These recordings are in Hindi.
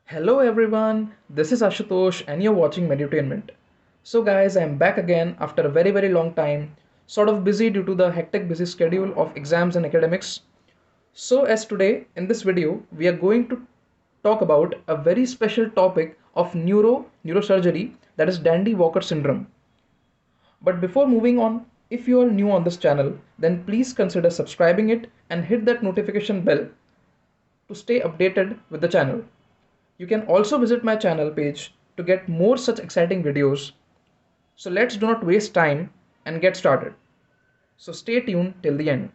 Hello everyone, this is Ashutosh and you're watching Medutainment. So guys, I'm back again after a very long time, sort of busy due to the hectic busy schedule of exams and academics. So as today in this video, we are going to talk about a very special topic of neurosurgery, that is Dandy-Walker syndrome. But before moving on, if you are new on this channel, then please consider subscribing it and hit that notification bell to stay updated with the channel. You can also visit my channel page to get more such exciting videos. So let's do not waste time and get started. So stay tuned till the end.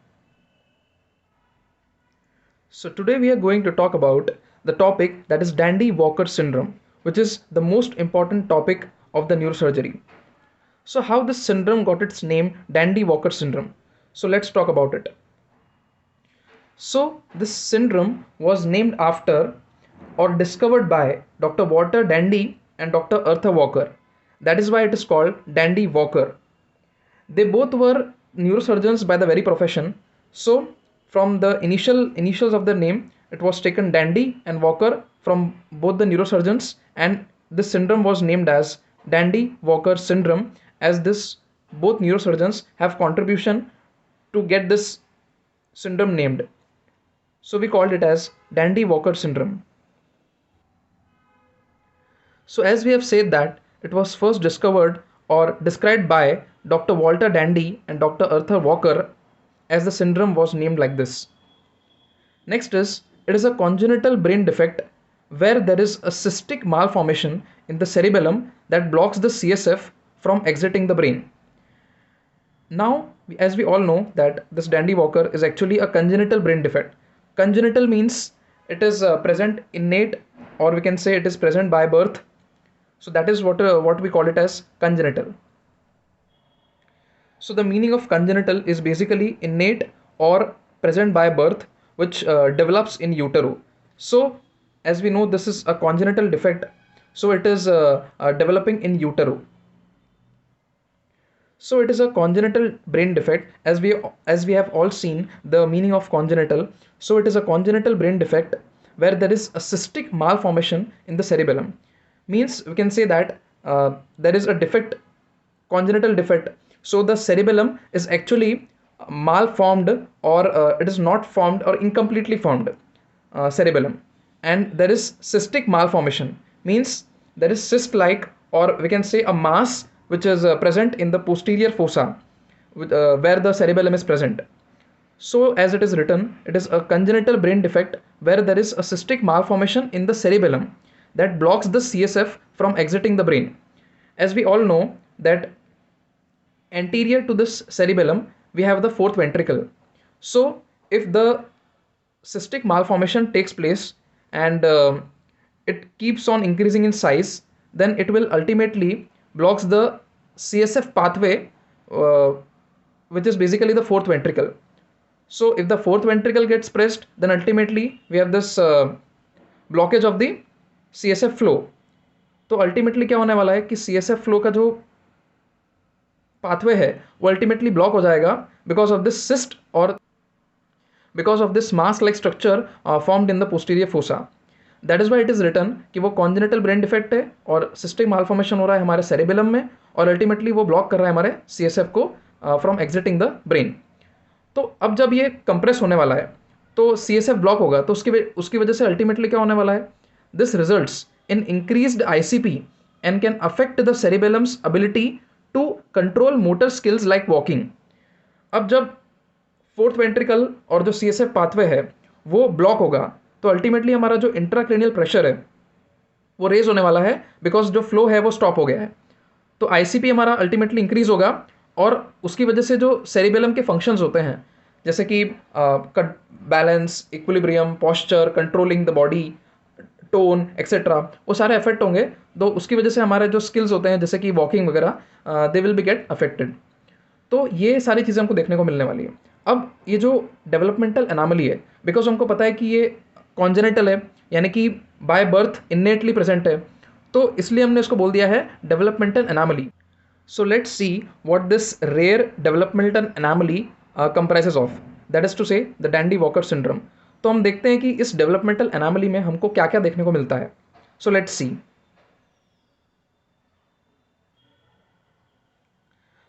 So today we are going to talk about the topic that is Dandy-Walker syndrome, which is the most important topic of the neurosurgery. So how this syndrome got its name Dandy-Walker syndrome. So let's talk about it. So this syndrome was named after or discovered by Dr. Walter Dandy and Dr. Arthur Walker. That is why it is called Dandy-Walker. They both were neurosurgeons by the very profession. So from the initials of their name, it was taken Dandy and Walker from both the neurosurgeons, and this syndrome was named as Dandy-Walker syndrome, as this both neurosurgeons have contribution to get this syndrome named. So we called it as Dandy-Walker syndrome. So as we have said that it was first discovered or described by Dr. Walter Dandy and Dr. Arthur Walker, as the syndrome was named like this. Next is, it is a congenital brain defect where there is a cystic malformation in the cerebellum that blocks the CSF from exiting the brain. Now, as we all know that this Dandy-Walker is actually a congenital brain defect. Congenital means it is present innate, or we can say it is present by birth. So that is what we call it as congenital. So the meaning of congenital is basically innate or present by birth, which develops in utero. So as we know, this is a congenital defect. So it is developing in utero. So it is a congenital brain defect, as we have all seen the meaning of congenital. So it is a congenital brain defect where there is a cystic malformation in the cerebellum. Means we can say that there is a defect, congenital defect. So the cerebellum is actually malformed, or it is not formed or incompletely formed cerebellum, and there is cystic malformation. Means there is cyst like, or we can say a mass which is present in the posterior fossa where the cerebellum is present. So as it is written, it is a congenital brain defect where there is a cystic malformation in the cerebellum that blocks the CSF from exiting the brain. As we all know that anterior to this cerebellum we have the fourth ventricle. So if the cystic malformation takes place and it keeps on increasing in size, then it will ultimately blocks the CSF pathway, uh, which is basically the fourth ventricle. So if the fourth ventricle gets pressed, then ultimately we have this blockage of the CSF flow. तो अल्टीमेटली क्या होने वाला है कि CSF फ्लो का जो पाथवे है वो अल्टीमेटली ब्लॉक हो जाएगा बिकॉज ऑफ दिस सिस्ट और because of this mass like structure formed in the posterior fossa. That is why it is return कि वो कॉन्जेनिटल ब्रेन डिफेक्ट है और सिस्टिक मालफॉर्मेशन हो रहा है हमारे सेरेबेलम में, और अल्टीमेटली वो ब्लॉक कर रहा है हमारे CSF को फ्रॉम एग्जिटिंग द ब्रेन. तो अब जब ये कंप्रेस होने वाला है तो CSF ब्लॉक होगा, तो उसकी वजह से अल्टीमेटली क्या होने वाला है, this results in increased ICP and can affect the cerebellum's ability to control motor skills like walking. अब जब फोर्थ वेंट्रिकल और जो CSF पाथवे है वो ब्लॉक होगा तो अल्टीमेटली हमारा जो इंट्राक्रेनियल प्रेशर है वो रेज होने वाला है, बिकॉज जो फ्लो है वो स्टॉप हो गया है. तो ICP हमारा अल्टीमेटली इंक्रीज होगा और उसकी वजह से जो सेरिबेलम के फंक्शंस होते हैं जैसे कि balance, equilibrium, posture, controlling the body, tone etcetera, वो सारे अफेक्ट होंगे. तो उसकी वजह से हमारे जो स्किल्स होते हैं जैसे कि वॉकिंग वगैरह, they will be get affected. तो ये सारी चीज़ें हमको देखने को मिलने वाली है. अब ये जो डेवलपमेंटल एनामली है, बिकॉज हमको पता है कि ये कॉन्जेनिटल है, यानी कि बाय बर्थ इन्नेटली प्रेजेंट है, तो इसलिए हमने इसको बोल दिया है developmental anomaly. So let's see what this rare developmental anomaly comprises of, that is to say the Dandy Walker syndrome. तो हम देखते हैं कि इस डेवलपमेंटल एनामली में हमको क्या क्या देखने को मिलता है. So let's see.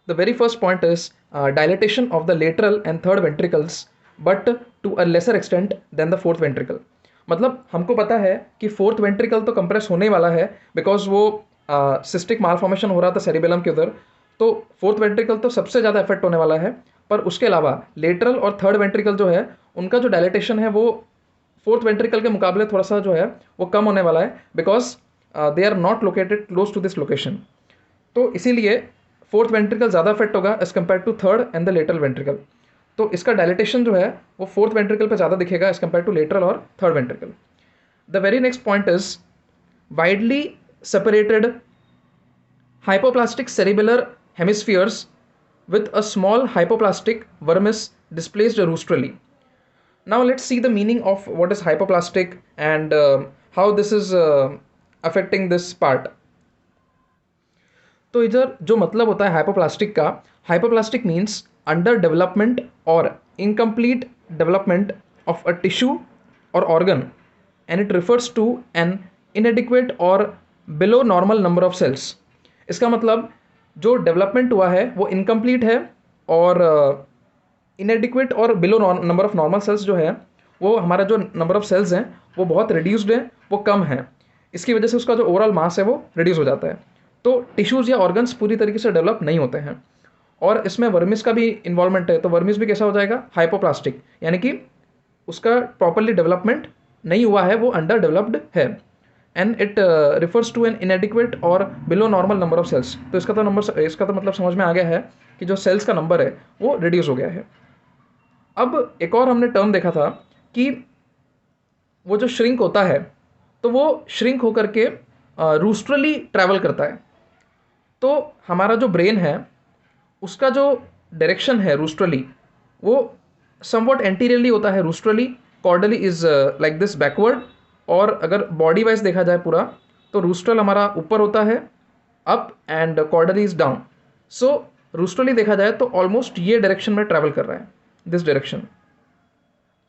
The very first point is dilatation of the lateral and third ventricles, but to a lesser extent than the fourth ventricle. मतलब हमको पता है कि फोर्थ वेंट्रिकल तो कंप्रेस होने वाला है बिकॉज वो सिस्टिक मालफॉर्मेशन हो रहा था सेरिबेलम के उधर, तो फोर्थ वेंट्रिकल तो सबसे ज़्यादा इफेक्ट होने वाला है। पर उसके अलावा लेटरल और थर्ड वेंट्रिकल जो है उनका जो डायलेटेशन है वो फोर्थ वेंट्रिकल के मुकाबले थोड़ा सा जो है वो कम होने वाला है because they are not located close to this location. तो इसीलिए फोर्थ वेंट्रिकल ज़्यादा इफेक्ट होगा as compare to third and the lateral ventricle. तो इसका डायलेटेशन जो है वो फोर्थ वेंट्रिकल पे ज़्यादा दिखेगा एज कम्पेयर टू लेटरल और third ventricle. The very next point is widely separated hypoplastic cerebellar hemispheres with a small hypoplastic vermis displaced rostrally. Now let's see the meaning of what is hypoplastic and how this is affecting this part. तो इधर जो मतलब होता है हाइपोप्लास्टिक का, hypoplastic means underdevelopment or incomplete development of a tissue or organ and it refers to an inadequate or below normal number of cells. इसका मतलब जो डेवलपमेंट हुआ है वो इनकम्प्लीट है और इनएडिक्वेट or below number of normal sales जो है वो हमारा जो नंबर ऑफ सेल्स हैं वो बहुत रिड्यूस्ड है, वो कम है। इसकी वजह से उसका जो ओवरऑल मास है वो रिड्यूस हो जाता है। तो टिश्यूज़ या ऑर्गन्स पूरी तरीके से डेवलप नहीं होते हैं और इसमें वर्मिस का भी इन्वॉल्वमेंट है। तो वर्मिस भी कैसा हो जाएगा, हाइपोप्लास्टिक, यानी कि उसका प्रॉपरली डेवलपमेंट नहीं हुआ है, वो अंडर डेवलप्ड है and it refers to an inadequate or below normal number of cells. तो इसका तो मतलब समझ में आ गया है कि जो सेल्स का नंबर है वो रिड्यूस हो गया है। अब एक और हमने टर्म देखा था कि वो जो श्रिंक होता है तो वो श्रिंक होकर के रूस्ट्रली ट्रैवल करता है। तो हमारा जो ब्रेन है उसका जो डायरेक्शन है रूस्ट्रली वो समवॉट एंटीरियरली होता है rostrally, caudally is like this backward, और अगर बॉडी वाइज देखा जाए पूरा तो रूस्ट्रल हमारा ऊपर होता है up and caudally is down. So rostrally देखा जाए तो ऑलमोस्ट ये डायरेक्शन में ट्रैवल कर रहा है, दिस डायरेक्शन।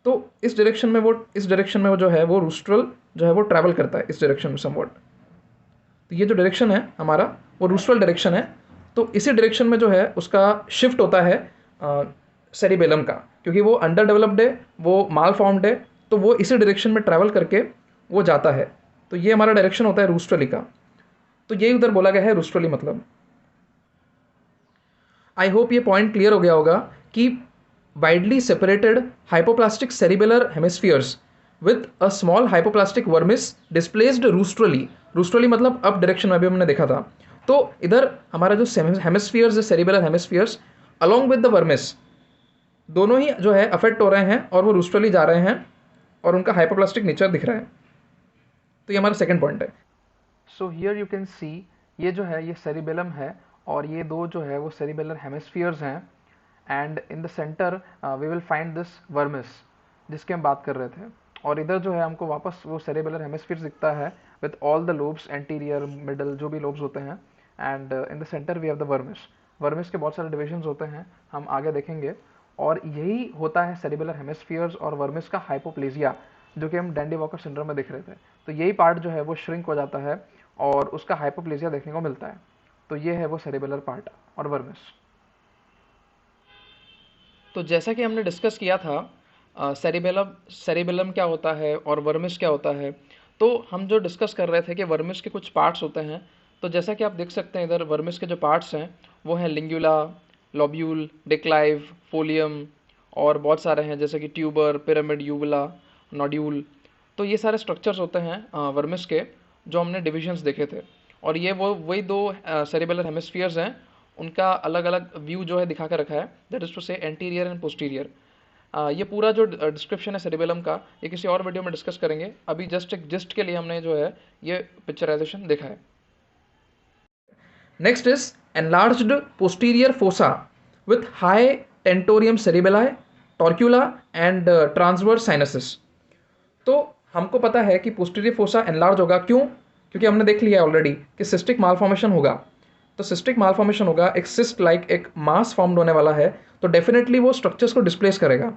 तो इस डायरेक्शन में वो जो है वो रूस्ट्रल जो है वो ट्रैवल करता है इस डायरेक्शन में समवॉट। तो ये जो डायरेक्शन है हमारा वो रूस्ट्रल डायरेक्शन है। तो इसी डायरेक्शन में जो है उसका शिफ्ट होता है सेरिबेलम का, क्योंकि वो अंडर डेवलप्ड है, वो माल फॉर्म्ड है, तो वो इसी डायरेक्शन में ट्रैवल करके वो जाता है। तो ये हमारा डायरेक्शन होता है रूस्ट्रली का। तो यही उधर बोला गया है रूस्ट्रली मतलब। आई होप ये पॉइंट क्लियर हो गया होगा कि widely separated hypoplastic cerebellar hemispheres with a small hypoplastic vermis displaced rostrally. Rostrally मतलब अप डायरेक्शन में भी हमने देखा था। तो इधर हमारा जो हेमिस्फीयर्स है cerebellar hemispheres along with the vermis दोनों ही जो है अफेक्ट हो रहे हैं और वो रूस्ट्रली जा रहे हैं और उनका हाइपोप्लास्टिक नेचर दिख रहा है। तो ये हमारा सेकंड पॉइंट है। So here you can see ये जो है ये सेरिबेलम है और ये दो जो है वो सेरिबेलर हेमिस्फीयर्स हैं and in the centre we will find this vermis जिसकी हम बात कर रहे थे। और इधर जो है हमको वापस वो सेरिबेलर हेमिस्फीयर्स दिखता है with all the lobes, anterior, middle, जो भी लोब्स होते हैं, and in the centre we have the vermis. Vermis के बहुत सारे डिविजन्स होते हैं, हम आगे देखेंगे। और यही होता है सेरिबेलर हेमिस्फीयर्स और वर्मिस का हाइपोप्लेजिया, जो कि हम डैंडी वॉकर सिंड्रोम में दिख रहे थे। तो यही पार्ट जो है वो श्रिंक हो जाता है और उसका हाइपोप्लेजिया देखने को मिलता है। तो ये है वो सेरिबेलर पार्ट और वर्मिस। तो जैसा कि हमने डिस्कस किया था सेरिबेलम क्या होता है और वर्मिस क्या होता है, तो हम जो डिस्कस कर रहे थे कि वर्मिस के कुछ पार्ट्स होते हैं। तो जैसा कि आप देख सकते हैं इधर वर्मिस के जो पार्ट्स हैं वो हैं लिंगुला, लोब्यूल, डिक्लाइव, फोलियम और बहुत सारे हैं जैसे कि ट्यूबर, पिरामिड, यूबुला, नोड्यूल। तो ये सारे स्ट्रक्चर्स होते हैं वर्मिस के जो हमने डिविजन्स देखे थे। और ये वही दो सेरिबेलर हेमिस्फीयर्स हैं, उनका अलग अलग व्यू जो है दिखा कर रखा है, दैट इज़ टू से एंटीरियर एंड पोस्टीरियर। ये पूरा जो डिस्क्रिप्शन है सेरिबेलम का ये किसी और वीडियो में डिस्कस करेंगे। अभी जस्ट एक जिस्ट के लिए हमने जो है ये पिक्चराइजेशन देखा है। Next is enlarged posterior fossa with high tentorium cerebelli, torcula and transverse sinuses. तो हमको पता है कि पोस्टीरियर फोसा एनलार्ज होगा, क्यों? क्योंकि हमने देख लिया है ऑलरेडी कि सिस्टिक मालफॉर्मेशन होगा। तो सिस्टिक मालफॉर्मेशन होगा, एक सिस्ट लाइक एक मास फॉर्म्ड होने वाला है, तो डेफिनेटली वो स्ट्रक्चर्स को डिस्प्लेस करेगा।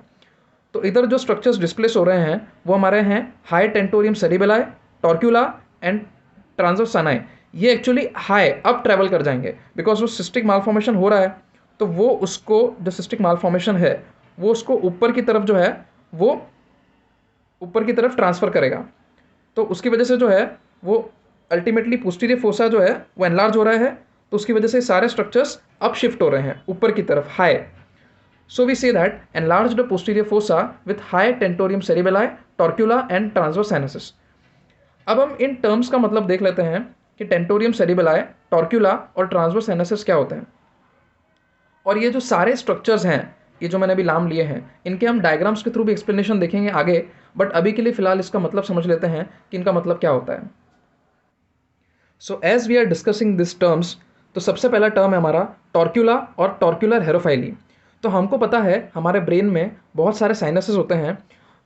तो इधर जो स्ट्रक्चर्स डिस्प्लेस हो रहे हैं वो हमारे हैं high tentorium cerebelli, torcula and transverse आनाई, ये एक्चुअली हाई अप ट्रैवल कर जाएंगे, बिकॉज वो सिस्टिक मालफॉर्मेशन हो रहा है, तो वो उसको जो सिस्टिक मालफॉर्मेशन है वो उसको ऊपर की तरफ जो है वो ऊपर की तरफ ट्रांसफ़र करेगा। तो उसकी वजह से जो है वो अल्टीमेटली पोस्टीरियर फोसा जो है वो एनलार्ज हो रहा है, तो उसकी वजह से सारे स्ट्रक्चर्स अप शिफ्ट हो रहे हैं ऊपर की तरफ high. So we say that enlarged posterior fossa with high tentorium cerebelli, torcula and transverse sinuses. अब हम इन टर्म्स का मतलब देख लेते हैं कि टेंटोरियम सेरिबेलाई, टॉर्क्यूला और ट्रांसवर्स साइनसेस क्या होते हैं। और ये जो सारे स्ट्रक्चर्स हैं, ये जो मैंने अभी नाम लिए हैं, इनके हम डायग्राम्स के थ्रू भी एक्सप्लेनेशन देखेंगे आगे, बट अभी के लिए फिलहाल इसका मतलब समझ लेते हैं कि इनका मतलब क्या होता है। So as we are discussing this terms, तो सबसे पहला टर्म है हमारा टॉर्क्यूला और टॉर्क्यूलर हेरोफाइली। तो हमको पता है हमारे ब्रेन में बहुत सारे साइनसेस होते हैं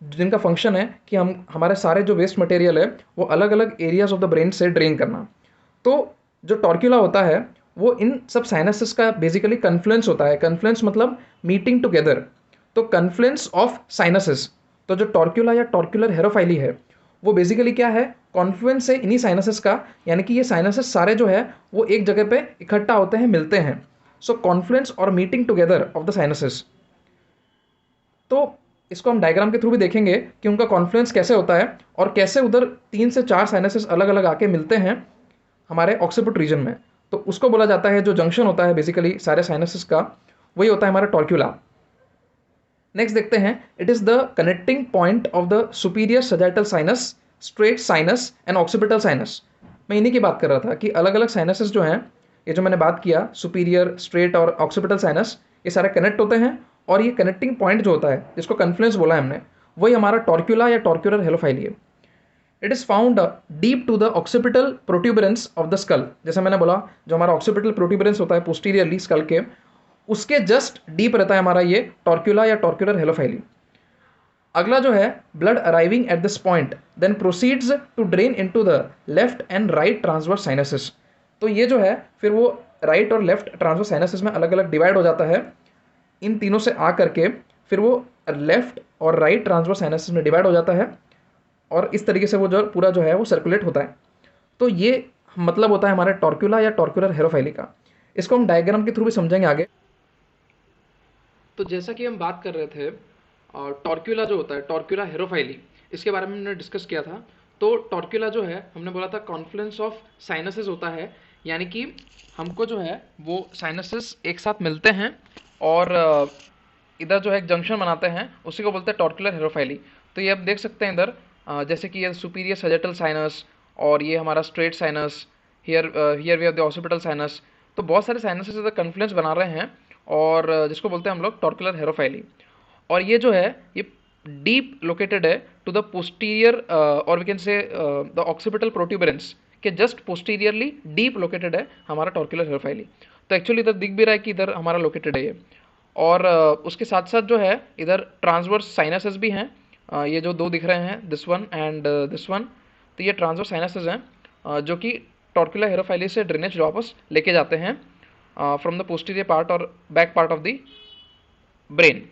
जिनका फंक्शन है कि हम हमारे सारे जो वेस्ट मटेरियल है वो अलग अलग एरियाज ऑफ द ब्रेन से ड्रेन करना। तो जो टॉर्क्यूला होता है वो इन सब साइनसेस का बेसिकली कन्फ्लुएंस होता है। कन्फ्लुएंस मतलब मीटिंग टुगेदर, तो कन्फ्लुएंस ऑफ साइनसेस। तो जो टॉर्क्यूला या टॉर्क्यूलर हेरोफाइली है वो बेसिकली क्या है, कॉन्फ्लुएंस है इन्हीं साइनसेस का, यानी कि ये साइनसेस सारे जो है वो एक जगह पे इकट्ठा होते हैं, मिलते हैं। सो कॉन्फ्लुएंस और meeting together of the sinuses. तो इसको हम डायग्राम के थ्रू भी देखेंगे कि उनका कॉन्फ्लुएंस कैसे होता है और कैसे उधर 3 से 4 साइनसेस अलग अलग आके मिलते हैं हमारे ऑक्सीपिट रीजन में। तो उसको बोला जाता है, जो जंक्शन होता है बेसिकली सारे साइनसेस का, वही होता है हमारा टॉर्क्यूला। नेक्स्ट देखते हैं, it is the connecting point of the superior sagittal sinus, straight sinus and occipital sinus. मैं इन्हीं की बात कर रहा था कि अलग अलग साइनसेस जो हैं, ये जो मैंने बात किया सुपीरियर, स्ट्रेट और ऑक्सीपिटल साइनस, ये सारे कनेक्ट होते हैं, और ये कनेक्टिंग पॉइंट जो होता है जिसको कन्फ्लुएंस बोला है हमने, वही हमारा टॉर्क्यूला या टॉर्क्यूलर हेलोफाइली है। It is found deep to the occipital protuberance of the skull. जैसे मैंने बोला, जो हमारा ऑक्सीपिटल प्रोट्यूबरेंस होता है पोस्टीरियरली स्कल के, उसके जस्ट डीप रहता है हमारा ये टॉर्क्यूला या टॉर्क्यूलर हेलोफाइली। अगला जो है, blood arriving at this point then proceeds to drain into the left and right transverse sinuses. तो ये जो है फिर वो राइट और लेफ्ट ट्रांसवर्स साइनसेस में अलग अलग डिवाइड हो जाता है। इन तीनों से आ करके फिर वो लेफ्ट और राइट ट्रांसवर्स साइनसेस में डिवाइड हो जाता है, और इस तरीके से वो जो पूरा जो है वो सर्कुलेट होता है। तो ये मतलब होता है हमारे टॉर्क्यूला या टॉर्क्यूलर हेरोफाइली का। इसको हम डायग्राम के थ्रू भी समझेंगे आगे। तो जैसा कि हम बात कर रहे थे, टॉर्क्यूला जो होता है, टॉर्क्यूला हेरोफाइली, इसके बारे में हमने डिस्कस किया था। तो टॉर्क्यूला जो है हमने बोला था कॉन्फ्लुएंस ऑफ साइनसेस होता है, यानी कि हमको जो है वो साइनसेस एक साथ मिलते हैं और इधर जो है एक जंक्शन बनाते हैं, उसी को बोलते हैं टॉर्क्यूलर हेरोफाइली। तो ये आप देख सकते हैं इधर, जैसे कि ये सुपीरियर सजेटल साइनस और ये हमारा straight sinus, here here we have the occipital sinus. तो बहुत सारे साइनसेस इधर कन्फ्लुएंस बना रहे हैं, और जिसको बोलते हैं हम लोग टॉर्क्यूलर हेरोफाइली। और ये जो है ये डीप लोकेटेड है टू द पोस्टीरियर, और we can say the occipital protuberance के जस्ट पोस्टीरियरली डीप लोकेटेड है हमारा टॉर्क्यूलर हेरोफाइली। तो एक्चुअली इधर दिख भी रहा है कि इधर हमारा लोकेटेड है ये। और उसके साथ साथ जो है इधर ट्रांसवर्स साइनसेस भी हैं, ये जो दो दिख रहे हैं, this one and this one. तो ये ट्रांसवर्स साइनसेस हैं, जो कि टॉर्क्यूलर हेरोफाइली से ड्रेनेज वापस लेके जाते हैं फ्रॉम द पोस्टीरियर पार्ट और back part of the brain.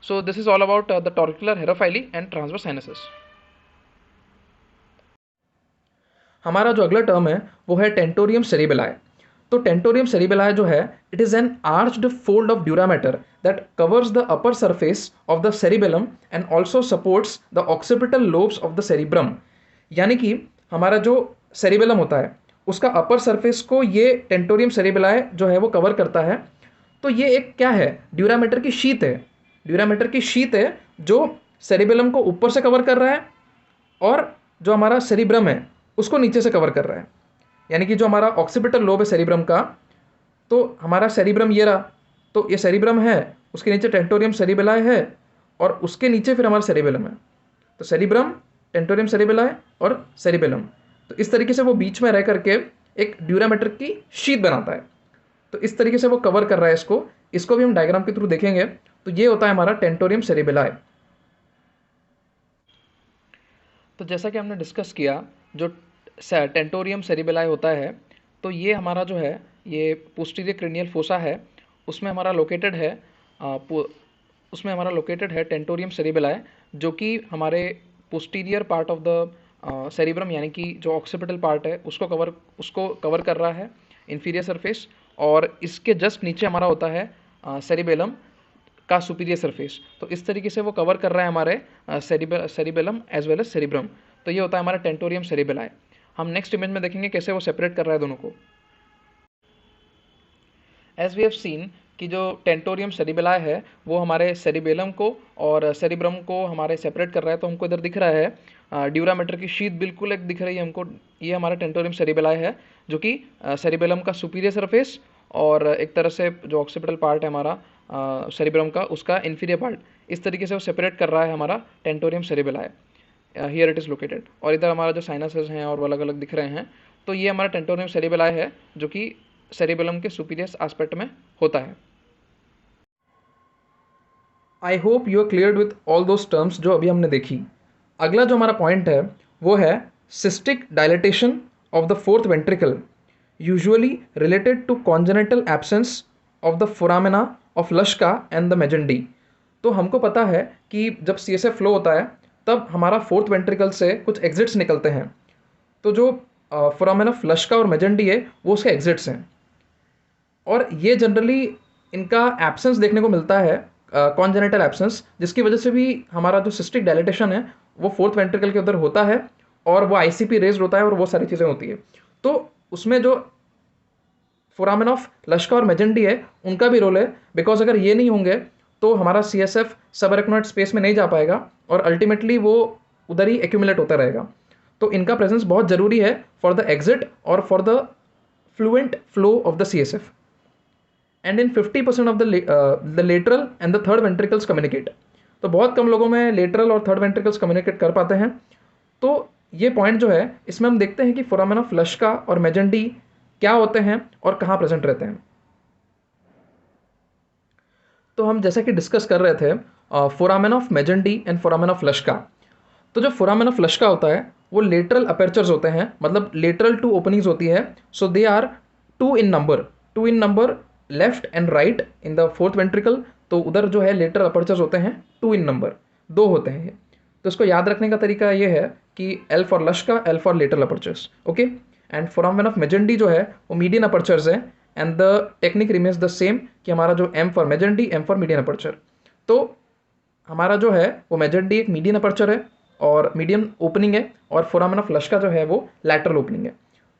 So this is all about the torcular herophyly and transverse sinuses. हमारा जो अगला टर्म है वो है टेंटोरियम सेरिबेलाई। तो टेंटोरियम सेरिबेलाई जो है, it is an arched fold of dura mater that covers the upper surface of the cerebellum and also supports the occipital lobes of the cerebrum. यानी कि हमारा जो सेरिबेलम होता है उसका अपर सरफेस को ये टेंटोरियम सेरिबेलाई जो है वो कवर करता है। तो ये एक क्या है, ड्यूरामेटर की शीट है। ड्यूरामेटर की शीट है जो सेरिबेलम को ऊपर से कवर कर रहा है और जो हमारा सेरिब्रम है उसको नीचे से कवर कर रहा है। यानी कि जो हमारा ऑक्सीपिटल लोब है सेरिब्रम का, तो हमारा सेरिब्रम ये रहा, तो ये सेरिब्रम है, उसके नीचे टेंटोरियम सेरिबेलाई है, और उसके नीचे फिर हमारा सेरिबेलम है। तो सेरिब्रम, टेंटोरियम सेरिबेलाई और सेरिबेलम, तो इस तरीके से वो बीच में रह करके एक ड्यूरामेटर की शीट बनाता है। तो इस तरीके से वो कवर कर रहा है इसको। इसको भी हम डायग्राम के थ्रू देखेंगे। तो ये होता है हमारा टेंटोरियम सेरिबेलाई। तो जैसा कि हमने डिस्कस किया, जो टेंटोरियम सेरिबेलाई होता है, तो ये हमारा जो है ये पोस्टीरियर क्रेनियल फोसा है, उसमें हमारा लोकेटेड है, उसमें हमारा लोकेटेड है टेंटोरियम सेरिबेलाई, जो कि हमारे posterior part of the cerebrum यानी कि जो ऑक्सीपिटल पार्ट है उसको कवर कर रहा है इंफीरियर सरफेस, और इसके जस्ट नीचे हमारा होता है सेरिबेलम का सुपीरियर सरफेस। तो इस तरीके से वो कवर कर रहा है हमारे cerebellum as well as cerebrum. तो ये होता है हमारा टेंटोरियम सेरिबेलाई। हम नेक्स्ट इमेज में देखेंगे कैसे वो सेपरेट कर रहा है दोनों को। एज वी हैव सीन कि जो टेंटोरियम सेरिबेलाई है वो हमारे सेरिबेलम को और सेरिब्रम को हमारे सेपरेट कर रहा है। तो हमको इधर दिख रहा है ड्यूरामीटर की शीट बिल्कुल एक दिख रही है हमको, ये हमारा टेंटोरियम सेरिबेलाई है जो कि सेरिबेलम का सुपीरियर सरफेस और एक तरह से जो ऑक्सीपिटल पार्ट है हमारा सेरिब्रम का उसका इन्फीरियर पार्ट, इस तरीके से वो सेपरेट कर रहा है हमारा tentorium cerebelli. Here it is located, और इधर हमारा जो साइनसेस हैं और वो अलग अलग दिख रहे हैं। तो ये हमारा टेंटोरियम सेरिबेलाई है जो कि सेरिबेलम के सुपीरियर एस्पेक्ट में होता है। I hope you are clear with all those terms जो अभी हमने देखी। अगला जो हमारा पॉइंट है वो है cystic dilatation of the fourth ventricle, usually related to congenital absence of the foramina of Luschka and the Magendie. तो हमको पता है कि जब CSF फ्लो होता है तब हमारा फोर्थ वेंट्रिकल से कुछ एग्जिट्स निकलते हैं। तो जो फोरामेना ऑफ लश्का और मेजेंडी है वो उसके एग्जिट्स हैं, और ये जनरली इनका एब्सेंस देखने को मिलता है कॉन्जेनिटल एब्सेंस, जिसकी वजह से भी हमारा जो सिस्टिक डायलेटेशन है वो फोर्थ वेंट्रिकल के उधर होता है और वो ICP रेज्ड होता है और वो सारी चीज़ें होती है। तो उसमें जो फोरामेन ऑफ लश्का और मेजेंडी है उनका भी रोल है, बिकॉज अगर ये नहीं होंगे तो हमारा CSF सब एरेक्नॉइड स्पेस में नहीं जा पाएगा और अल्टीमेटली वो उधर ही एक्यूमुलेट होता रहेगा। तो इनका प्रेजेंस बहुत ज़रूरी है फॉर द एग्जिट और for the fluent flow of the CSF। And in 50% of the lateral and the third ventricles communicate. तो बहुत कम लोगों में लेटरल और थर्ड वेंट्रिकल्स कम्युनिकेट कर पाते हैं। तो ये पॉइंट जो है इसमें हम देखते हैं कि फोरामेन ऑफ लश्का और मेजेंडी क्या होते हैं और कहाँ प्रेजेंट रहते हैं। तो हम जैसा कि डिस्कस कर रहे थे foramen of Magendie and foramen of Luschka. तो जो फोरामेन ऑफ लश्का होता है वो लेटरल अपर्चर्स होते हैं, मतलब लेटरल 2 ओपनिंग्स होती है। So they are 2 in number left and right in the fourth ventricle. तो उधर जो है लेटरल अपर्चर्स होते हैं 2 इन नंबर, 2 होते हैं ये। तो इसको याद रखने का तरीका ये है कि L for Luschka, L for lateral apertures, okay. And foramen of Magendie जो है वो मीडियन अपर्चर्स है, and the technique remains the same कि हमारा जो M for Magendie, M for median aperture. तो हमारा जो है वो मेजेंडी एक मीडियन अपर्चर है और मीडियम ओपनिंग है, और फोरामेन ऑफ लश्का जो है वो लैटरल ओपनिंग है।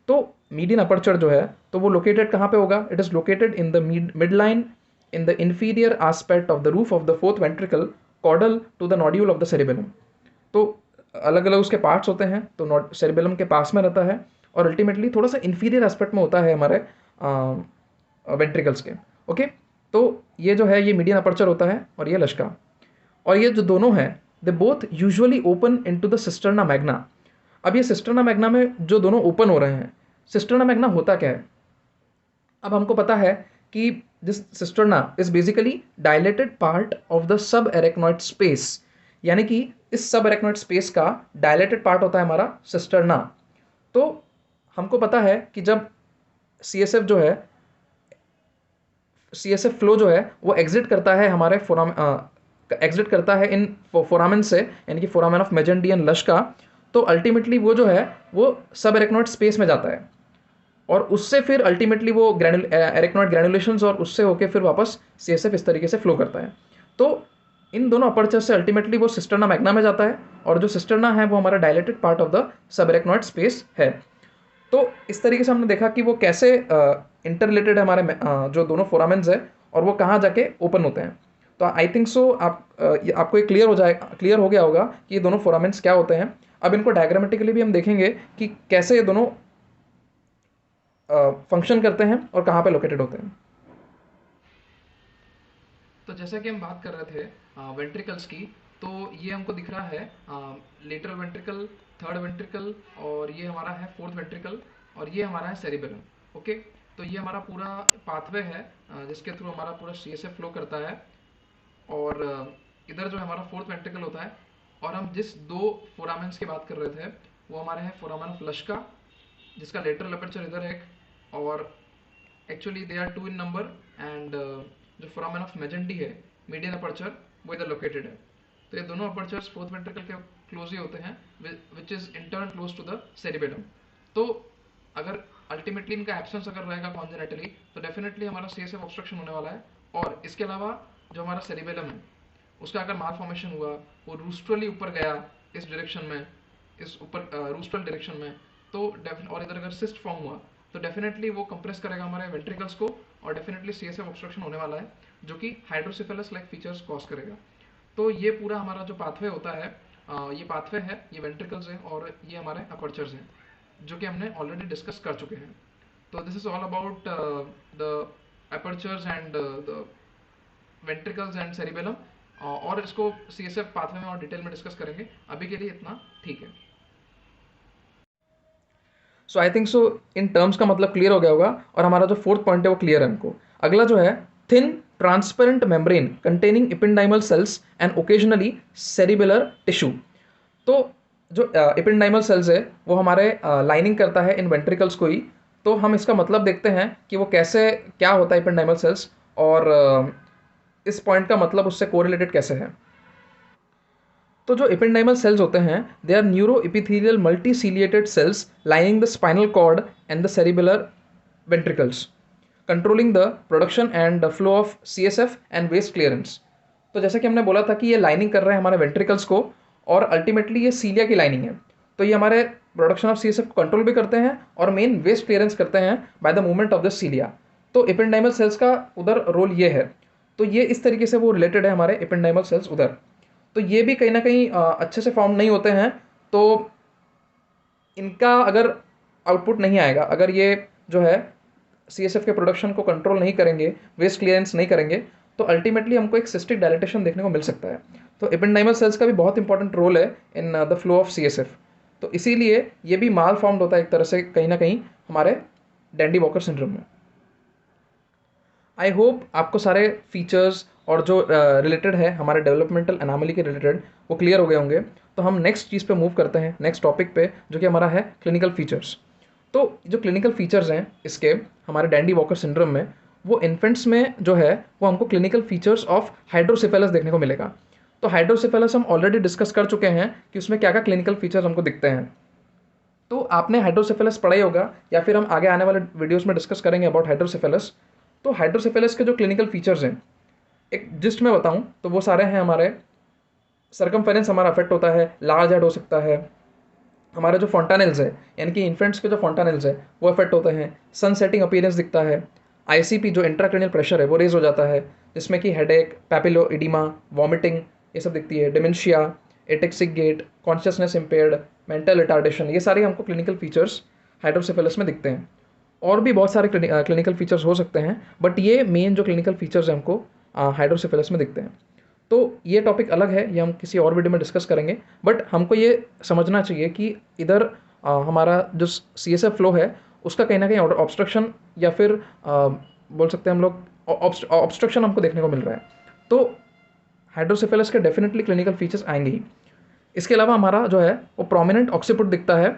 तो मीडियन अपर्चर जो है तो वो लोकेटेड कहाँ पे होगा? It is located in the midline in the inferior aspect of the roof of the fourth ventricle caudal to the nodule of the cerebellum. तो अलग अलग उसके पार्ट्स होते हैं, तो सेरिबेलम के पास में रहता है और अल्टीमेटली थोड़ा सा इंफीरियर एस्पेक्ट में होता है हमारे वेंट्रिकल्स के, ओके। तो ये जो है ये मीडियन अपर्चर होता है और ये लश्का, और ये जो दोनों हैं they both usually open into the cisterna Magna. अब ये सिस्टर्ना मैग्ना में जो दोनों ओपन हो रहे हैं, सिस्टर्ना मैग्ना होता क्या है? अब हमको पता है कि this cisterna is basically dilated part of the sub arachnoid space, यानी कि इस सब एरेक्नॉइड स्पेस का डायलेटेड पार्ट होता है हमारा सिस्टर्ना। तो हमको पता है कि जब CSF जो है CSF फ्लो जो है वो एग्जिट करता है हमारे एग्जिट करता है इन फोरामेन से, यानी कि फोरामेन ऑफ मेजेंडी एंड लश्का। तो अल्टीमेटली वो जो है वो सब एरेक्नॉइड स्पेस में जाता है और उससे फिर अल्टीमेटली वो एरेक्नॉइड ग्रैनुलेशंस और उससे होके फिर वापस CSF इस तरीके से फ्लो करता है। तो इन दोनों अपर्चर से अल्टीमेटली वो सिस्टर्ना मैग्ना में जाता है, और जो सिस्टर्ना है वो हमारा dilated part of the sub arachnoid space है। तो इस तरीके से हमने देखा कि वो कैसे इंटर रिलेटेड है हमारे जो दोनों फोरामेंस है और वो कहाँ जाके ओपन होते हैं। तो आई थिंक सो आपको ये क्लियर हो गया होगा कि ये दोनों फोरामेंस क्या होते हैं। अब इनको डायग्रामेटिकली भी हम देखेंगे कि कैसे ये दोनों फंक्शन करते हैं और कहाँ पे लोकेटेड होते हैं। तो जैसा कि हम बात कर रहे थे वेंट्रिकल्स की, तो ये हमको दिख रहा है लेटरल वेंट्रिकल, थर्ड वेंट्रिकल, और ये हमारा है फोर्थ वेंट्रिकल, और ये हमारा है सेरिबेलम, ओके। तो ये हमारा पूरा पाथवे है जिसके थ्रू हमारा पूरा CSF फ्लो करता है, और इधर जो हमारा फोर्थ वेंट्रिकल होता है। और हम जिस 2 फोरामेंस की बात कर रहे थे वो हमारे हैं फोरामेन ऑफ लश्का, जिसका लेटरल अपर्चर इधर है, और actually they are 2 in number, and जो फोरामेन ऑफ मेजेंडी है मीडियन अपर्चर वो इधर लोकेटेड है। तो ये दोनों अपर्चर्स फोर्थ वेंट्रिकल के क्लोजली होते हैं which is in turn close to the cerebellum. तो अगर अल्टीमेटली इनका एब्सेंस अगर रहेगा कॉन्जेनेटली तो डेफिनेटली हमारा सीएसएफ ऑब्स्ट्रक्शन होने वाला है। और इसके अलावा जो हमारा सेरिबेलम है उसका अगर माल फॉर्मेशन हुआ, वो रूस्ट्रली ऊपर गया इस डायरेक्शन में, इस ऊपर रूस्ट्रल डायरेक्शन में, तो और इधर अगर सिस्ट फॉर्म हुआ तो डेफिनेटली वो कंप्रेस करेगा हमारे वेंट्रिकल्स को और डेफिनेटली सीएसएफ ऑब्स्ट्रक्शन होने वाला है जो कि हाइड्रोसिफेलस लाइक फीचर्स कॉज करेगा। तो ये पूरा हमारा जो पाथवे होता है, ये पाथवे है, ये वेंट्रिकल्स हैं और ये हमारे अपर्चर्स हैं जो कि हमने ऑलरेडी डिस्कस कर चुके हैं। तो this is all about the apertures and the ventricles and cerebellum, और इसको सीएसएफ पाथवे में और डिटेल में डिस्कस करेंगे। अभी के लिए इतना ठीक है। सो I think so in terms का मतलब क्लियर हो गया होगा और हमारा जो फोर्थ पॉइंट है वो क्लियर है हमको। अगला जो है thin transparent membrane containing ependymal cells and occasionally cerebellar tissue. तो जो इपेंडाइमल सेल्स है वो हमारे लाइनिंग करता है इन वेंट्रिकल्स को ही। तो हम इसका मतलब देखते हैं कि वो कैसे, क्या होता है इपेंडाइमल सेल्स, और इस पॉइंट का मतलब उससे कोरिलेटेड कैसे है। तो जो एपेंडाइमल सेल्स होते हैं they are neuroepithelial multiciliated cells lining the spinal cord and the cerebellar ventricles, controlling the production and the flow of CSF and waste clearance. तो जैसा कि हमने बोला था कि ये लाइनिंग कर रहे हैं हमारे वेंट्रिकल्स को और अल्टीमेटली ये सीलिया की लाइनिंग है। तो ये हमारे प्रोडक्शन ऑफ सीएसएफ को कंट्रोल भी करते हैं और मेन वेस्ट क्लियरेंस करते हैं by the movement of the cilia. तो एपेंडाइमल सेल्स का उधर रोल ये है। तो ये इस तरीके से वो रिलेटेड है हमारे एपेंडाइमल सेल्स उधर। तो ये भी कहीं ना कहीं अच्छे से फॉर्म नहीं होते हैं। तो इनका अगर आउटपुट नहीं आएगा, अगर ये जो है सीएसएफ के प्रोडक्शन को कंट्रोल नहीं करेंगे, वेस्ट क्लियरेंस नहीं करेंगे, तो अल्टीमेटली हमको एक सिस्टिक डायलेटेशन देखने को मिल सकता है। तो एपेंडाइमल सेल्स का भी बहुत इंपॉर्टेंट रोल है in the flow of CSF. तो इसीलिए ये भी माल फॉर्म्ड होता है एक तरह से कहीं ना कहीं हमारे डैंडी वॉकर सिंड्रोम में। आई होप आपको सारे फीचर्स और जो रिलेटेड है हमारे डेवलपमेंटल एनामली के रिलेटेड वो क्लियर हो गए होंगे। तो हम नेक्स्ट चीज़ पे मूव करते हैं, नेक्स्ट टॉपिक पे, जो कि हमारा है क्लिनिकल फीचर्स। तो जो क्लिनिकल फीचर्स हैं इसके हमारे डैंडी वॉकर सिंड्रोम में, वो इन्फेंट्स में जो है वो हमको क्लिनिकल फीचर्स ऑफ हाइड्रोसिफेलस देखने को मिलेगा। तो हाइड्रोसिफेलस हम ऑलरेडी डिस्कस कर चुके हैं कि उसमें क्या क्या क्लिनिकल फीचर्स हमको दिखते हैं। तो आपने हाइड्रोसिफेलस पढ़ा ही होगा या फिर हम आगे आने वाले वीडियोस में डिस्कस करेंगे अबाउट हाइड्रोसिफेलस। तो हाइड्रोसिफेलस के जो क्लिनिकल फीचर्स हैं एक जिस्ट में बताऊं तो वो सारे हैं हमारे सरकमफेरेंस हमारा अफेक्ट होता है, लार्ज हेड हो सकता है, हमारे जो फॉन्टानेल्स है यानी कि इन्फेंट्स के जो फॉन्टानेल्स है वो अफेक्ट होते हैं, सन सेटिंग अपीयरेंस दिखता है, आईसीपी जो इंट्राक्रेनियल प्रेशर है वो रेज हो जाता है, जिसमें कि हेडेक, पैपिलो इडीमा, वॉमिटिंग ये सब दिखती है, dementia, ataxic gait, consciousness impaired, mental retardation, ये सारे हमको क्लिनिकल फीचर्स हाइड्रोसिफेलस में दिखते हैं। और भी बहुत सारे क्लिनिकल फीचर्स हो सकते हैं बट ये मेन जो क्लिनिकल फीचर्स हैं हमको हाइड्रोसिफेलस में दिखते हैं। तो ये टॉपिक अलग है, ये हम किसी और वीडियो में डिस्कस करेंगे। बट हमको ये समझना चाहिए कि इधर हमारा जो सीएसएफ फ्लो है उसका कहीं ना कहीं ऑब्स्ट्रक्शन या फिर बोल सकते हैं हम लोग ऑब्स्ट्रक्शन हमको देखने को मिल रहा है। तो हाइड्रोसिफेलस के डेफिनेटली क्लिनिकल फीचर्स आएंगे ही। इसके अलावा हमारा जो है वो प्रोमिनेंट ऑक्सीपुट दिखता है,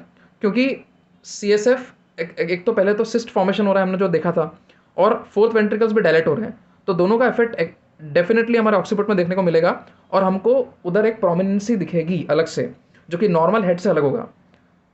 क्योंकि सीएसएफ एक तो पहले तो सिस्ट फॉर्मेशन हो रहा है हमने जो देखा था, और फोर्थ वेंट्रिकल्स भी डायलेट हो रहे हैं। तो दोनों का इफेक्ट डेफिनेटली हमारे ऑक्सीपुट में देखने को मिलेगा और हमको उधर एक प्रोमिनेंसी दिखेगी अलग से जो कि नॉर्मल हेड से अलग होगा।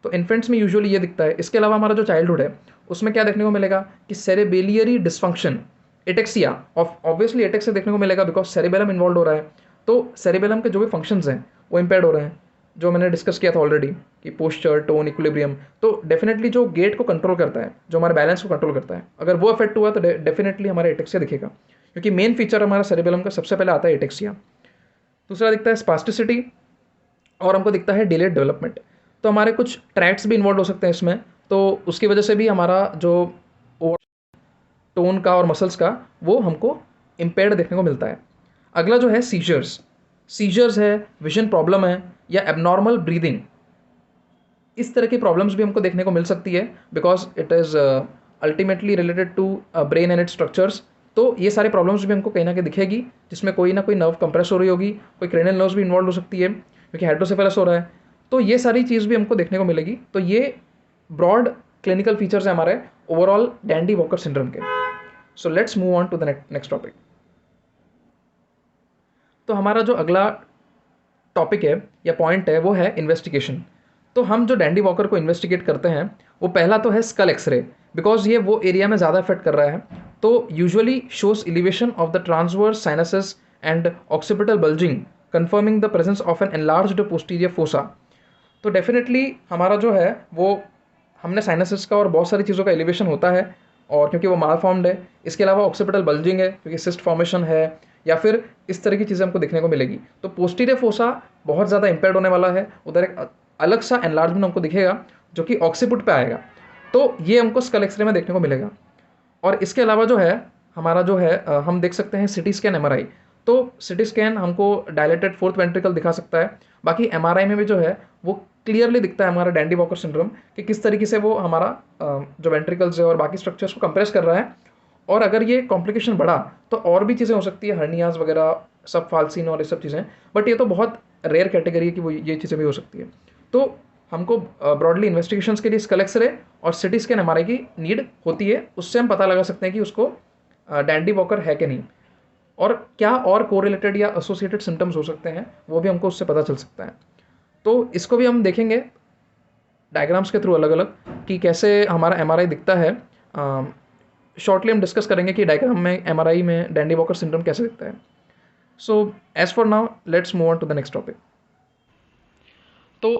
तो इन्फेंट्स में यूजुअली ये दिखता है। इसके अलावा हमारा जो चाइल्डहुड है उसमें क्या देखने को मिलेगा कि सेरेबेलियरी डिस्फंक्शन, एटेक्सिया, ऑब्वियसली एटेक्सिया देखने को मिलेगा बिकॉज सेरिबेलम इन्वॉल्व हो रहा है। तो सेरिबेलम के जो भी फंक्शंस हैं वो इम्पेयर्ड हो रहे हैं, जो मैंने डिस्कस किया था ऑलरेडी कि पोस्चर, टोन, इक्विलिब्रियम। तो डेफिनेटली जो गेट को कंट्रोल करता है, जो हमारे बैलेंस को कंट्रोल करता है, अगर वो अफेक्ट हुआ तो डेफिनेटली हमारा एटेक्सिया दिखेगा, क्योंकि मेन फीचर हमारा सेरिबेलम का सबसे पहले आता है एटेक्सिया। दूसरा दिखता है स्पास्टिसिटी और हमको दिखता है डिलेड डेवलपमेंट। तो हमारे कुछ ट्रैक्ट्स भी इन्वॉल्व हो सकते हैं इसमें, तो उसकी वजह से भी हमारा जो टोन का और मसल्स का वो हमको इम्पेयर्ड देखने को मिलता है। अगला जो है सीजर्स, सीजर्स है, विजन प्रॉब्लम है या एबनॉर्मल ब्रीदिंग, इस तरह की प्रॉब्लम्स भी हमको देखने को मिल सकती है because it is ultimately related to brain and its structures. तो ये सारे प्रॉब्लम्स भी हमको कहीं ना कहीं दिखेगी, जिसमें कोई ना कोई नर्व कंप्रेस हो रही होगी, कोई क्रेनियल नर्व्स भी इन्वॉल्व हो सकती है क्योंकि हाइड्रोसेफेलस हो रहा है। तो ये सारी चीज़ भी हमको देखने को मिलेगी। तो ये ब्रॉड क्लिनिकल फीचर्स है हमारे ओवरऑल डैंडी वॉकर सिंड्रोम के। So let's move on to the next topic. तो हमारा जो अगला टॉपिक है या पॉइंट है वो है इन्वेस्टिगेशन। तो हम जो डैंडी वॉकर को इन्वेस्टिगेट करते हैं वो पहला तो है स्कल एक्सरे, बिकॉज ये वो एरिया में ज़्यादा इफेक्ट कर रहा है। तो usually shows elevation of the transverse sinuses and occipital bulging confirming the presence of an enlarged posterior fossa. तो डेफिनेटली हमारा जो है वो हमने साइनसेस का और बहुत सारी चीज़ों का एलिवेशन होता है, और क्योंकि वो मालफॉर्म्ड है, इसके अलावा ऑक्सीपिटल बल्जिंग है क्योंकि सिस्ट फॉर्मेशन है, या फिर इस तरह की चीज़ें हमको देखने को मिलेगी। तो पोस्टीरियर फोसा बहुत ज़्यादा इम्पेयर्ड होने वाला है, उधर एक अलग सा एनलार्जमेंट हमको दिखेगा जो कि ऑक्सीपुट पे आएगा। तो ये हमको स्कल एक्सरे में देखने को मिलेगा। और इसके अलावा जो है हमारा जो है हम देख सकते हैं सिटी स्कैन एमआरआई। तो सिटी स्कैन हमको डायलेटेड फोर्थ वेंट्रिकल दिखा सकता है। बाकी एमआरआई में भी जो है वो क्लियरली दिखता है हमारा डैंडी वॉकर सिंड्रोम कि किस तरीके से वो हमारा जो वेंट्रिकल्स है और बाकी स्ट्रक्चर्स को कंप्रेस कर रहा है। और अगर ये कॉम्प्लिकेशन बढ़ा तो और भी चीज़ें हो सकती है, हर्नियाज वगैरह, सब फाल्सिन और ये सब चीज़ें, बट ये तो बहुत रेयर कैटेगरी है कि वो ये चीज़ें भी हो सकती है। तो हमको ब्रॉडली इन्वेस्टिगेशंस के लिए स्कल एक्सरे और सिटी स्कैन एमआरआई की नीड होती है। उससे हम पता लगा सकते हैं कि उसको डैंडी वॉकर है कि नहीं, और क्या और कोरिलेटेड या एसोसिएटेड सिम्टम्स हो सकते हैं वो भी हमको उससे पता चल सकता है। तो इसको भी हम देखेंगे डायग्राम्स के थ्रू अलग अलग कि कैसे हमारा एमआरआई दिखता है। शॉर्टली हम डिस्कस करेंगे कि डायग्राम में एमआरआई में डैंडी वॉकर सिंड्रोम कैसे दिखता है। So as for now let's move on to the next topic. तो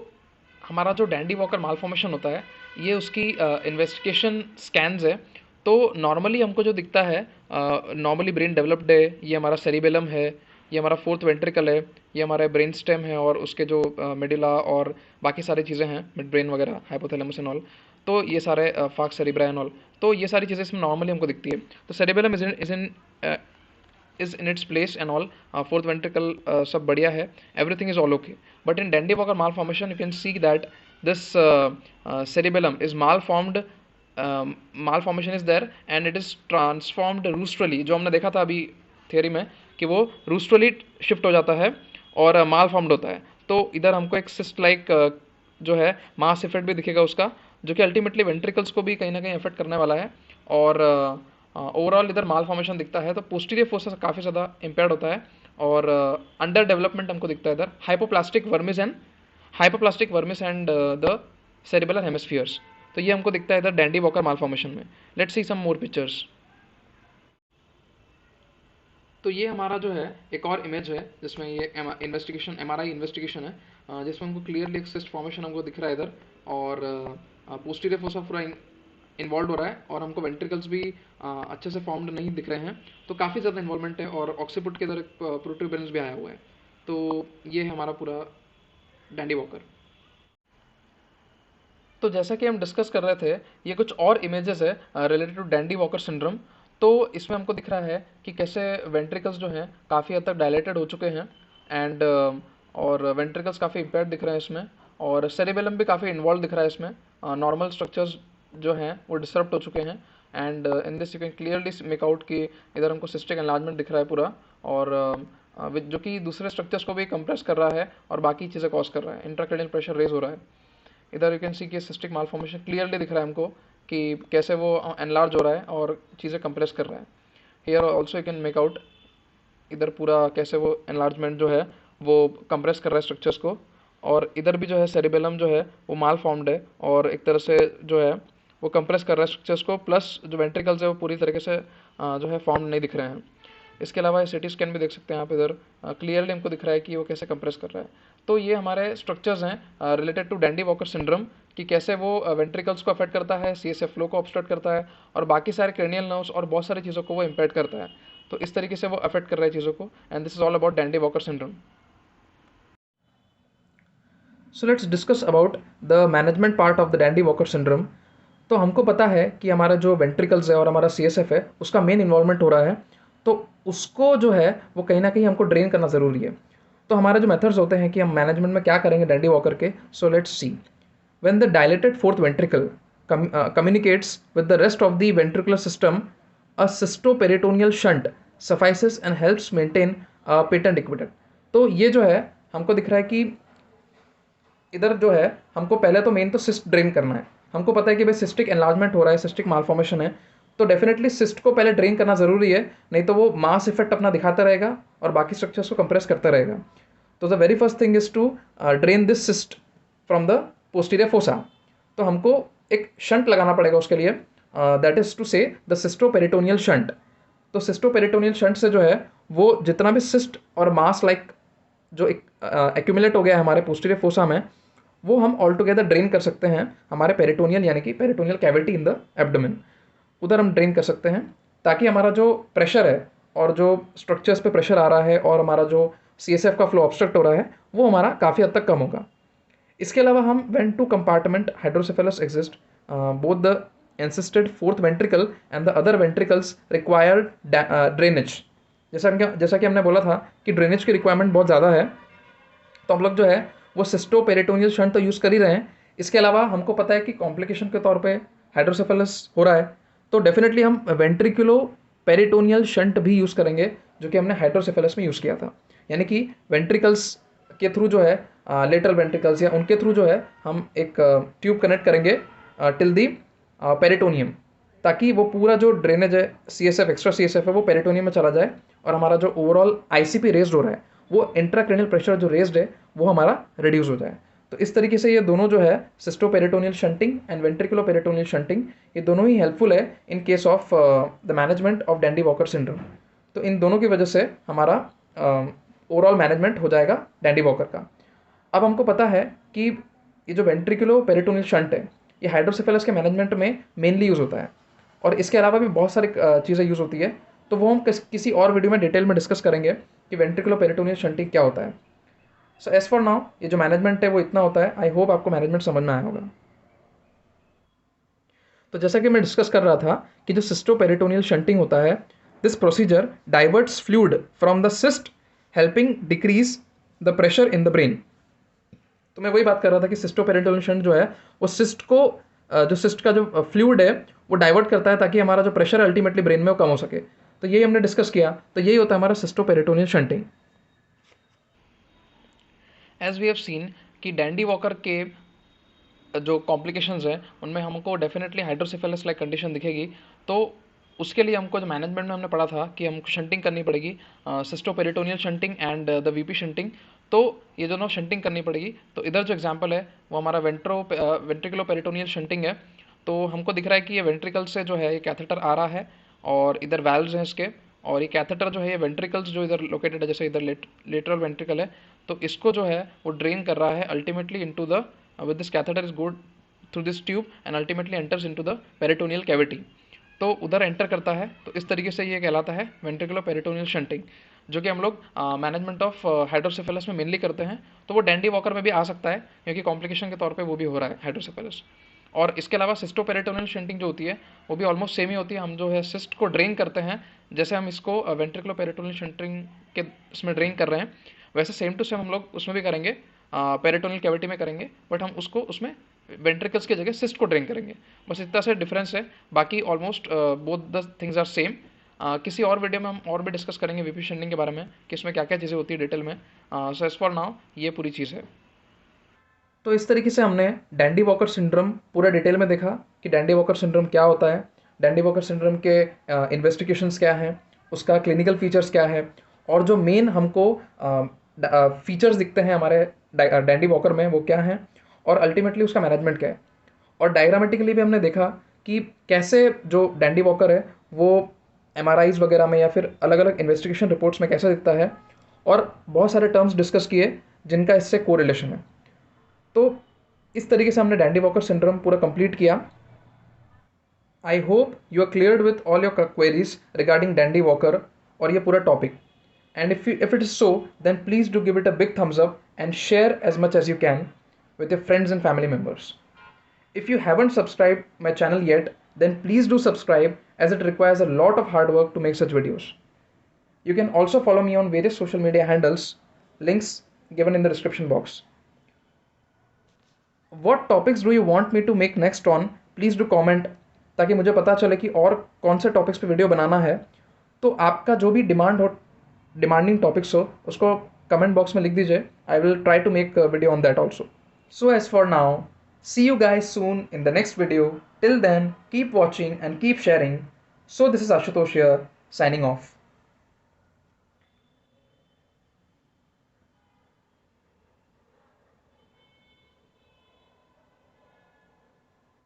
हमारा जो डैंडी वॉकर मालफॉर्मेशन होता है ये उसकी इन्वेस्टिगेशन स्कैन्स है। तो नॉर्मली हमको जो दिखता है, नॉर्मली ब्रेन डेवलप्ड है, ये हमारा सेरिबेलम है, ये हमारा फोर्थ वेंट्रिकल है, ये हमारा ब्रेन स्टेम है, और उसके जो मेडुला और बाकी सारी चीज़ें हैं, मिड ब्रेन वगैरह, हाइपोथैलेमस एंड ऑल, तो ये सारे फाक सेरिब्रा एंड ऑल, तो ये सारी चीज़ें इसमें नॉर्मली हमको दिखती है। तो cerebellum is in its place and all, fourth ventricle सब बढ़िया है, everything is all okay. But in dandy Walker malformation you can see that this cerebellum is malformed, malformation is there and it is transformed रूस्ट्रली, जो हमने देखा था अभी थियरी में कि वो रूस्ट्रली शिफ्ट हो जाता है और मालफॉर्म्ड होता है। तो इधर हमको एक सिस्ट लाइक जो है मास इफेक्ट भी दिखेगा उसका, जो कि अल्टीमेटली वेंट्रिकल्स को भी कहीं ना कहीं इफेक्ट करने वाला है, और ओवरऑल इधर माल फॉर्मेशन दिखता है। तो पोस्टीरियर फोर्सेस काफ़ी ज़्यादा इम्पेयर्ड होता है, और अंडर डेवलपमेंट हमको दिखता है इधर, hypoplastic vermis and the cerebellar hemispheres. तो ये हमको दिखता है इधर डैंडी वॉकर मालफॉर्मेशन में। Let's see some more pictures. तो ये हमारा जो है एक और इमेज है जिसमें ये इन्वेस्टिगेशन एमआरआई इन्वेस्टिगेशन है, जिसमें हमको क्लियरली एक सिस्ट फॉर्मेशन हमको दिख रहा है इधर, और पोस्टीरियर फोसा पूरा इन्वॉल्व हो रहा है, और हमको वेंट्रिकल्स भी अच्छे से फॉर्म्ड नहीं दिख रहे हैं। तो काफ़ी ज़्यादा इन्वॉल्वमेंट है, और ऑक्सीपुट के इधर एक प्रोट्यूबरेंस भी आया हुआ है। तो ये है हमारा पूरा डैंडी वॉकर। तो जैसा कि हम डिस्कस कर रहे थे, ये कुछ और इमेजेस है related to Dandy Walker syndrome. तो इसमें हमको दिख रहा है कि कैसे वेंट्रिकल्स जो हैं काफ़ी हद तक डायलेटेड हो चुके हैं, एंड और वेंट्रिकल्स काफ़ी इम्पेयर्ड दिख रहे हैं इसमें, और सेरिबेलम भी काफ़ी इन्वॉल्व दिख रहा है इसमें। नॉर्मल स्ट्रक्चर्स जो हैं वो डिस्टर्ब हो चुके हैं, and in this you can clearly make out कि इधर हमको सिस्टिक एनलार्जमेंट दिख रहा है पूरा, और जो कि दूसरे स्ट्रक्चर्स को भी कंप्रेस कर रहा है और बाकी चीज़ें कॉज कर रहा है, इंट्राक्रेनियल प्रेशर रेज हो रहा है। इधर यू कैन सी कि सिस्टिक मालफॉर्मेशन क्लियरली दिख रहा है हमको कि कैसे वो एनलार्ज हो रहा है और चीज़ें कंप्रेस कर रहा है। Here also you can make out इधर पूरा कैसे वो एनलार्जमेंट जो है वो कंप्रेस कर रहा है स्ट्रक्चर्स को, और इधर भी जो है सेरिबेलम जो है वो माल फॉर्म्ड है, और एक तरह से जो है वो कंप्रेस कर रहा है स्ट्रक्चर्स को, प्लस जो वेंट्रिकल्स है वो पूरी तरीके से जो है फॉर्म नहीं दिख रहे हैं। इसके अलावा सिटी स्कैन भी देख सकते हैं आप, इधर क्लियरली हमको दिख रहा है कि वो कैसे कंप्रेस कर रहा है। तो ये हमारे स्ट्रक्चर्स हैं related to Dandy Walker syndrome, कि कैसे वो वेंट्रिकल्स को अफेक्ट करता है, सीएसएफ फ्लो को ऑब्स्ट्रक्ट करता है, और बाकी सारे क्रेनियल नर्व्स और बहुत सारी चीज़ों को वो इम्पेक्ट करता है। तो इस तरीके से वो अफेक्ट कर रहा है चीज़ों को, and this is all about dandy Walker syndrome. So let's discuss about the management part of the Dandy Walker syndrome. तो हमको पता है कि हमारा जो वेंट्रिकल्स है और हमारा सीएसएफ है उसका मेन इन्वॉल्वमेंट हो रहा है, तो उसको जो है वो कहीं ना कहीं हमको ड्रेन करना ज़रूरी है। तो हमारे जो मेथड्स होते हैं कि हम मैनेजमेंट में क्या करेंगे डैंडी वॉकर के, so let's C. When the dilated fourth ventricle communicates with the rest of the ventricular system, a cystoperitoneal shunt suffices and helps maintain patent equipment। तो ये जो है हमको दिख रहा है कि इधर जो है हमको पहले तो मेन तो सिस्ट ड्रेन करना है। हमको पता है कि भाई सिस्टिक एनलार्जमेंट हो रहा है, सिस्टिक मालफॉर्मेशन है, तो डेफिनेटली सिस्ट को पहले ड्रेन करना ज़रूरी है, नहीं तो वो मास इफेक्ट अपना दिखाता रहेगा और बाकी स्ट्रक्चर्स को कंप्रेस करता रहेगा। तो the very first thing is to drain this cyst from the posterior fossa. तो हमको एक शंट लगाना पड़ेगा उसके लिए, that is to say the cystoperitoneal shunt. तो सिस्टोपेरिटोनियल शंट से जो है वो जितना भी सिस्ट और मास लाइक जो एक्यूमुलेट हो गया है हमारे पोस्टीरियर फोसा में, वो हम ऑल टुगेदर ड्रेन कर सकते हैं हमारे पेरिटोनियल यानी कि peritoneal cavity in the abdomen, उधर हम ड्रेन कर सकते हैं, ताकि हमारा जो प्रेशर है और जो स्ट्रक्चर्स पे प्रेशर आ रहा है और हमारा जो CSF का फ्लो ऑब्स्ट्रक्ट हो रहा है वो हमारा काफ़ी हद तक कम होगा। इसके अलावा हम when two compartment hydrocephalus exist, both the encysted fourth ventricle and the other ventricles required drainage. जैसा कि हमने बोला था कि ड्रेनेज की रिक्वायरमेंट बहुत ज़्यादा है, तो हम लोग जो है वो सिस्टोपेरिटोनियल शंट तो यूज़ कर ही रहे हैं। इसके अलावा हमको पता है कि कॉम्प्लिकेशन के तौर पे हाइड्रोसेफेलस हो रहा है, तो डेफिनेटली हम वेंट्रिकुलो पेरिटोनियल शंट भी यूज़ करेंगे, जो कि हमने हाइड्रोसेफेलस में यूज़ किया था। यानी कि वेंट्रिकल्स के थ्रू जो है लेटरल वेंट्रिकल्स या उनके थ्रू जो है हम एक ट्यूब कनेक्ट करेंगे टिल दी पेरिटोनियम, ताकि वो पूरा जो ड्रेनेज है CSF एक्स्ट्रा CSF है वो पेरिटोनियम में चला जाए और हमारा जो ओवरऑल ICP रेज्ड हो रहा है, वो इंट्राक्रेनियल प्रेशर जो रेज्ड है वो हमारा रिड्यूस हो जाए। तो इस तरीके से ये दोनों जो है सिस्टोपेरिटोनियल शंटिंग एंड वेंट्रिकुलो पेरिटोनियल शंटिंग, ये दोनों ही हेल्पफुल है in case of the management of dandy Walker syndrome. तो इन दोनों की वजह से हमारा ओवरऑल मैनेजमेंट हो जाएगा डैंडी वॉकर का। अब हमको पता है कि ये जो वेंट्रिकुलो पेरिटोनियल शंट है ये हाइड्रोसेफेलस के मैनेजमेंट में मेनली यूज़ होता है, और इसके अलावा भी बहुत सारी चीज़ें यूज़ होती है, तो वो हम किसी और वीडियो में डिटेल में डिस्कस करेंगे कि वेंट्रिकुलो पेरिटोनियल शंटिंग क्या होता है। सो एज फॉर नाउ ये जो मैनेजमेंट है वो इतना होता है। आई होप आपको मैनेजमेंट समझ में आया होगा। तो जैसा कि मैं डिस्कस कर रहा था कि जो सिस्टोपेरिटोनियल शंटिंग होता है, this procedure diverts fluid from the cyst, helping decrease the pressure in the brain. तो मैं वही बात कर रहा था कि सिस्टोपेरिटोनियल शंट जो है वो सिस्ट को जो सिस्ट का जो फ्लूइड है वो डाइवर्ट करता है, ताकि हमारा जो प्रेशर है अल्टीमेटली ब्रेन में वो कम हो सके। तो यही हमने डिस्कस किया, तो यही होता है हमारा cystoperitoneal shunting. As we have seen कि डैंडी वॉकर के जो कॉम्प्लिकेशंस हैं उनमें हमको डेफिनेटली हाइड्रोसेफेलस लाइक कंडीशन दिखेगी। तो उसके लिए हमको जो मैनेजमेंट में हमने पढ़ा था कि हमको शंटिंग करनी पड़ेगी, cystoperitoneal shunting and the VP shunting. तो ये दोनों शंटिंग करनी पड़ेगी। तो इधर जो एग्जांपल है वो हमारा वेंट्रिकुलो पेरिटोनियल शंटिंग है। तो हमको दिख रहा है कि ये वेंट्रिकल से जो है ये कैथेटर आ रहा है और इधर वैल्व्स हैं इसके, और ये कैथेटर जो है ये वेंट्रिकल्स जो इधर लोकेटेड है, जैसे इधर लेटरल वेंट्रिकल है, तो इसको जो है वो ड्रेन कर रहा है ultimately into the with this catheter is go through this tube and ultimately enters into the peritoneal cavity। तो उधर एंटर करता है। तो इस तरीके से ये कहलाता है वेंट्रिकुलर पेरिटोनियल शंटिंग, जो कि हम लोग मैनेजमेंट ऑफ हाइड्रोसेफेलस में मेनली करते हैं। तो वो डैंडी वॉकर में भी आ सकता है, क्योंकि कॉम्प्लिकेशन के तौर पे वो भी हो रहा है हाइड्रोसेफेलस। और इसके अलावा सिस्टोपेरिटोनियल शंटिंग जो होती है वो भी ऑलमोस्ट सेम ही होती है। हम जो है सिस्ट को ड्रेन करते हैं, जैसे हम इसको वेंट्रिकुलर पेरिटोनियल शंटिंग के इसमें ड्रेन कर रहे हैं, वैसे सेम टू सेम हम लोग उसमें भी करेंगे, पेरिटोनियल कैविटी में करेंगे, बट हम उसको उसमें वेंट्रिकल्स की जगह सिस्ट को ड्रेन करेंगे। बस इतना से डिफरेंस है, बाकी almost both the things are same. किसी और वीडियो में हम और भी डिस्कस करेंगे VP शंटिंग के बारे में कि इसमें क्या क्या चीज़ें होती है डिटेल में। सो एज फॉर नाउ ये पूरी चीज़ है। तो इस तरीके से हमने डैंडी वॉकर सिंड्रोम पूरा डिटेल में देखा कि डैंडी वॉकर सिंड्रोम क्या होता है, डैंडी वॉकर सिंड्रोम के इन्वेस्टिगेशंस क्या हैं, उसका क्लिनिकल फीचर्स क्या है, और जो मेन हमको फीचर्स दिखते हैं हमारे डैंडी वॉकर में वो क्या हैं, और अल्टीमेटली उसका मैनेजमेंट क्या है। और डायग्रामेटिकली भी हमने देखा कि कैसे जो डैंडी वॉकर है वो MRIs वगैरह में या फिर अलग अलग इन्वेस्टिगेशन रिपोर्ट्स में कैसा दिखता है, और बहुत सारे टर्म्स डिस्कस किए जिनका इससे कोरिलेशन है। तो इस तरीके से हमने डैंडी वॉकर सिंड्रोम पूरा कंप्लीट किया। I hope you are cleared with all your queries regarding Dandy Walker और ये पूरा topic. And if it is so, then please do give it a big thumbs up and share as much as you can with your friends and family members. If you haven't subscribed my channel yet, then please do subscribe, as it requires a lot of hard work to make such videos. You can also follow me on various social media handles, links given in the description box. What topics do you want me to make next on? Please do comment, ताकि मुझे पता चले कि और कौन से टॉपिक्स पे वीडियो बनाना है। तो आपका जो भी डिमांडिंग टॉपिक्स हो उसको कमेंट बॉक्स में लिख दीजिए। I will try to make video on that also. So as for now, see you guys soon in the next video. Till then keep watching and keep sharing. So this is Ashutosh here, signing of.